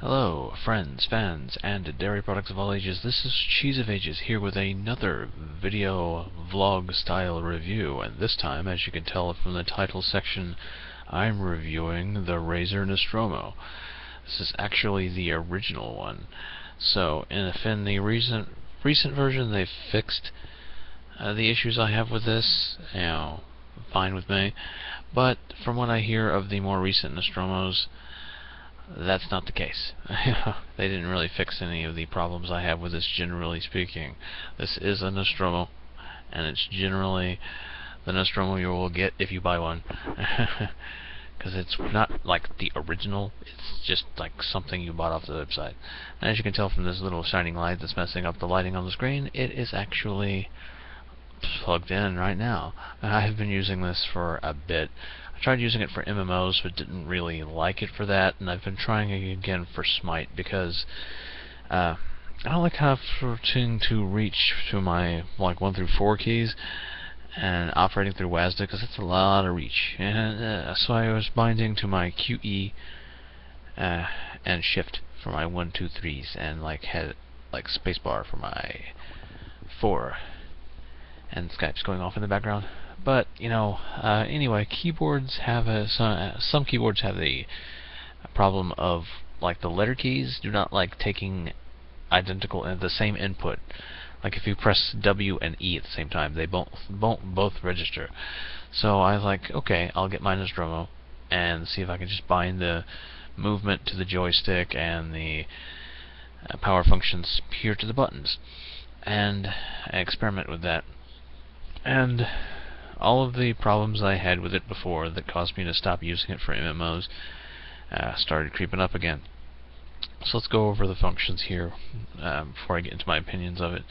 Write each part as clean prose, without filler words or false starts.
Hello, friends, fans, and dairy products of all ages. This is Cheese of Ages here with another video vlog style review, and this time, as you can tell from the title section, I'm reviewing the Razer Nostromo. This is actually the original one. So, if in the recent version they've fixed the issues I have with this, fine with me. But from what I hear of the more recent Nostromos, that's not the case. They didn't really fix any of the problems I have with this, generally speaking. This is a Nostromo, and it's generally the Nostromo you will get if you buy one. Because it's not like the original, it's just like something you bought off the website. And as you can tell from this little shining light that's messing up the lighting on the screen, it is actually plugged in right now. I've been using this for a bit. I tried using it for MMOs, but didn't really like it for that, and I've been trying it again for Smite because I don't like having to reach to my 1 through 4 keys and operating through WASD because it's a lot of reach. And so I was binding to my QE and Shift for my 1, 2, 3s, and had spacebar for my 4. And Skype's going off in the background. But anyway, keyboards have some keyboards have the problem of the letter keys do not like taking the same input. Like if you press W and E at the same time, they won't both register. So I was like, okay, I'll get my Nostromo and see if I can just bind the movement to the joystick and the power functions here to the buttons, and I experiment with that. And all of the problems I had with it before that caused me to stop using it for MMOs started creeping up again. So let's go over the functions here before I get into my opinions of it.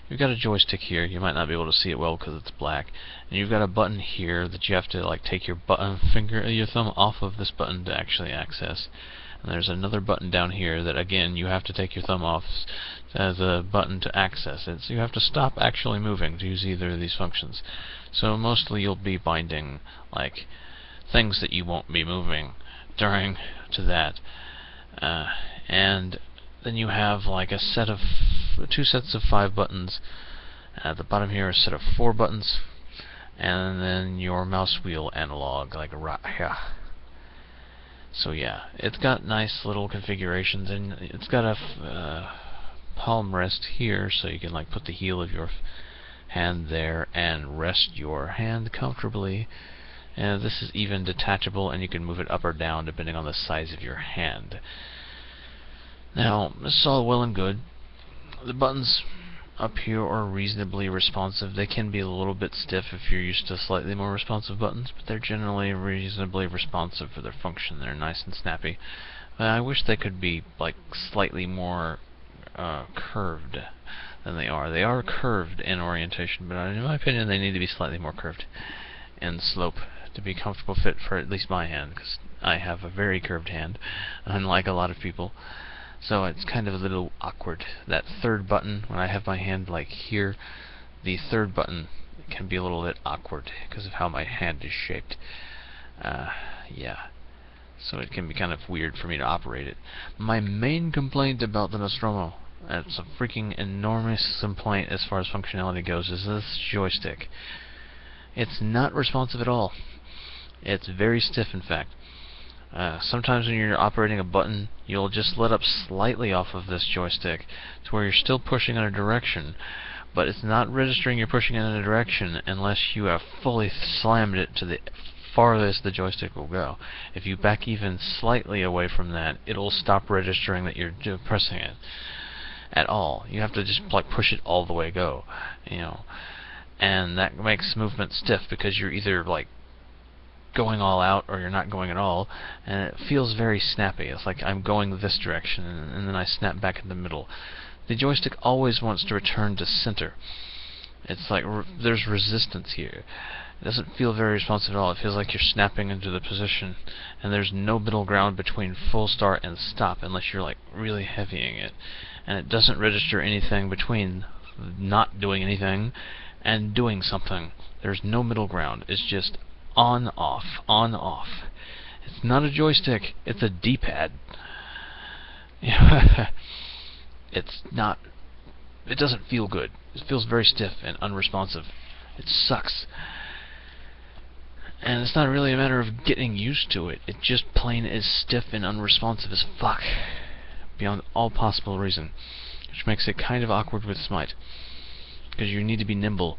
You've got a joystick here. You might not be able to see it well because it's black. And you've got a button here that you have to take your your thumb off of this button to actually access. And there's another button down here that, again, you have to take your thumb off as a button to access it. So you have to stop actually moving to use either of these functions. So mostly you'll be binding things that you won't be moving during to that. And then you have a set of 2 sets of 5 buttons. At the bottom here, a set of 4 buttons, and then your mouse wheel analog, right here. So yeah, it's got nice little configurations, and it's got a palm rest here, so you can put the heel of your hand there and rest your hand comfortably. And this is even detachable, and you can move it up or down depending on the size of your hand. Now, this is all well and good. The buttons up here are reasonably responsive. They can be a little bit stiff if you're used to slightly more responsive buttons, but they're generally reasonably responsive for their function. They're nice and snappy. I wish they could be slightly more curved than they are. They are curved in orientation, but in my opinion they need to be slightly more curved in slope to be comfortable fit for at least my hand, because I have a very curved hand, unlike a lot of people. So it's kind of a little awkward. That third button, when I have my hand here, the third button can be a little bit awkward because of how my hand is shaped. Yeah. So it can be kind of weird for me to operate it. My main complaint about the Nostromo, it's a freaking enormous complaint as far as functionality goes, is this joystick. It's not responsive at all. It's very stiff, in fact. Sometimes when you're operating a button, you'll just let up slightly off of this joystick to where you're still pushing in a direction, but it's not registering you're pushing in a direction unless you have fully slammed it to the farthest the joystick will go. If you back even slightly away from that, it'll stop registering that you're pressing it at all. You have to just push it all the way go, and that makes movement stiff because you're either going all out or you're not going at all, and it feels very snappy. It's like I'm going this direction and then I snap back in the middle. The joystick always wants to return to center. It's there's resistance here. It doesn't feel very responsive at all. It feels like you're snapping into the position, and there's no middle ground between full start and stop unless you're really heavying it. And it doesn't register anything between not doing anything and doing something. There's no middle ground. It's just on, off, on, off. It's not a joystick, it's a D-pad. it's not. It doesn't feel good. It feels very stiff and unresponsive. It sucks. And it's not really a matter of getting used to it. It just plain is stiff and unresponsive as fuck, beyond all possible reason, which makes it kind of awkward with Smite, because you need to be nimble,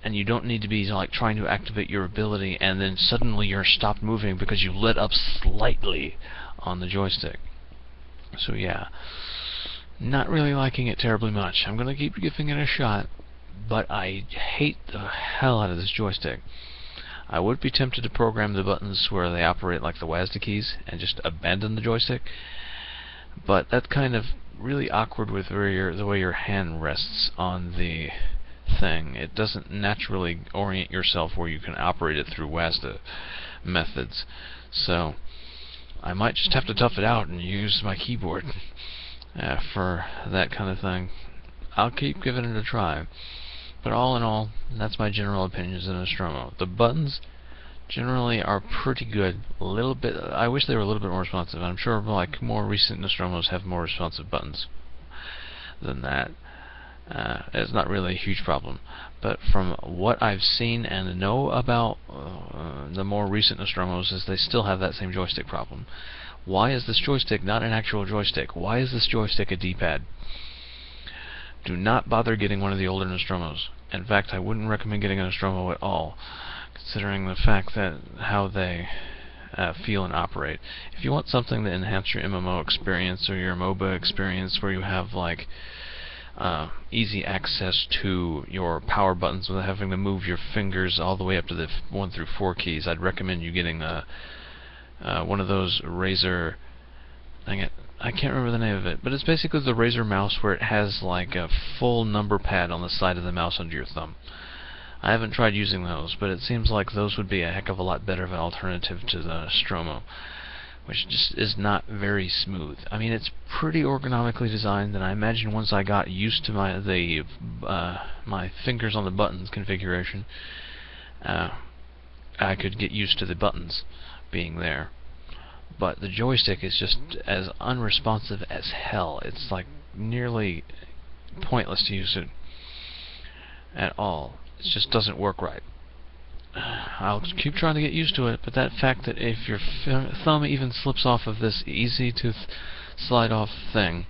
and you don't need to be like trying to activate your ability and then suddenly you're stopped moving because you let up slightly on the joystick. So yeah, not really liking it terribly much. I'm gonna keep giving it a shot, but I hate the hell out of this joystick. I would be tempted to program the buttons where they operate like the WASD keys and just abandon the joystick, but that's kind of really awkward with where the way your hand rests on the thing. It doesn't naturally orient yourself where you can operate it through WASD methods. So I might just have to tough it out and use my keyboard for that kind of thing. I'll keep giving it a try. But all in all, that's my general opinions of Nostromo. The buttons generally are pretty good. A little bit. I wish they were a little bit more responsive. I'm sure like more recent Nostromos have more responsive buttons than that. It's not really a huge problem. But from what I've seen and know about the more recent Nostromos, is they still have that same joystick problem. Why is this joystick not an actual joystick? Why is this joystick a D-pad? Do not bother getting one of the older Nostromos. In fact, I wouldn't recommend getting a Nostromo at all, considering the fact that how they feel and operate. If you want something to enhance your MMO experience or your MOBA experience, where you have like easy access to your power buttons without having to move your fingers all the way up to the 1 through 4 keys, I'd recommend you getting one of those Razer. I can't remember the name of it, but it's basically the Razer mouse where it has like a full number pad on the side of the mouse under your thumb. I haven't tried using those, but it seems like those would be a heck of a lot better of an alternative to the Nostromo, which just is not very smooth. I mean, it's pretty ergonomically designed, and I imagine once I got used to my fingers on the buttons configuration, I could get used to the buttons being there. But the joystick is just as unresponsive as hell. It's like nearly pointless to use it at all. It just doesn't work right. I'll keep trying to get used to it, but that fact that if your thumb even slips off of this easy to slide off thing,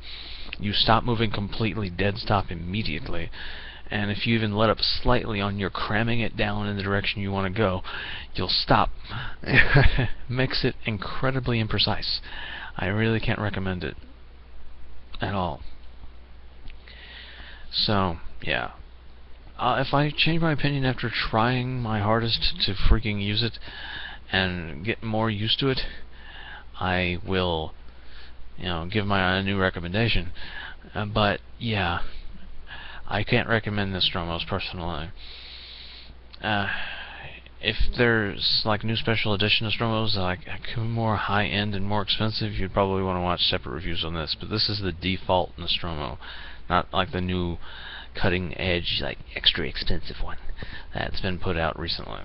you stop moving completely, dead stop immediately. And if you even let up slightly on your cramming it down in the direction you want to go, you'll stop. Makes it incredibly imprecise. I really can't recommend it at all. So, yeah. If I change my opinion after trying my hardest to freaking use it and get more used to it, I will, give my new recommendation. But, yeah. I can't recommend Nostromos personally. If there's like new special edition Nostromos, like more high-end and more expensive, you'd probably want to watch separate reviews on this. But this is the default Nostromo, not like the new cutting-edge, like extra expensive one that's been put out recently.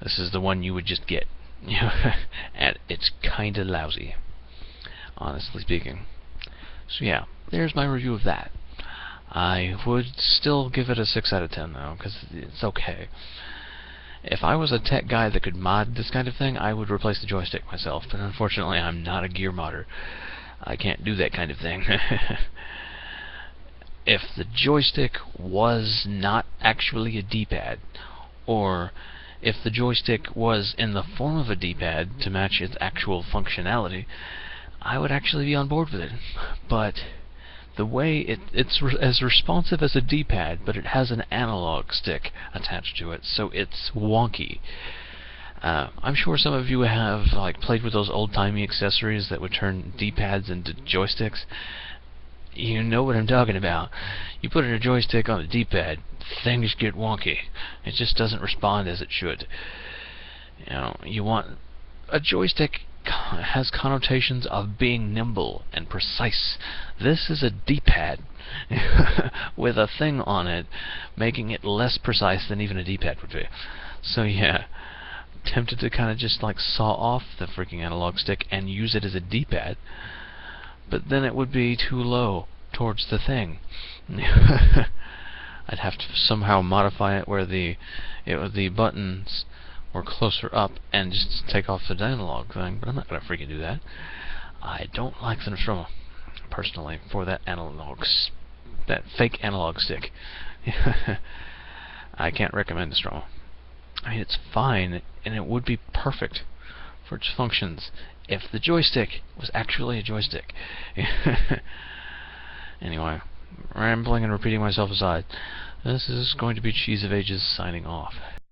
This is the one you would just get, and it's kind of lousy, honestly speaking. So yeah, there's my review of that. I would still give it a 6 out of 10 though, because it's okay. If I was a tech guy that could mod this kind of thing, I would replace the joystick myself, but unfortunately I'm not a gear modder. I can't do that kind of thing. If the joystick was not actually a D-pad, or if the joystick was in the form of a D-pad to match its actual functionality, I would actually be on board with it. But the way it's as responsive as a D-pad, but it has an analog stick attached to it, so it's wonky. I'm sure some of you have played with those old-timey accessories that would turn D-pads into joysticks. You know what I'm talking about. You put in a joystick on a D-pad, things get wonky. It just doesn't respond as it should. You want a joystick has connotations of being nimble and precise. This is a D-pad with a thing on it, making it less precise than even a D-pad would be. So yeah, tempted to kind of just saw off the freaking analog stick and use it as a D-pad. but then it would be too low towards the thing. I'd have to somehow modify it where the buttons were closer up and just take off the analog thing, but I'm not gonna freaking do that. I don't like the Nostromo, personally, for that that fake analog stick. I can't recommend Nostromo. I mean, it's fine, and it would be perfect for its functions if the joystick was actually a joystick. Anyway, rambling and repeating myself aside, this is going to be Cheese of Ages signing off.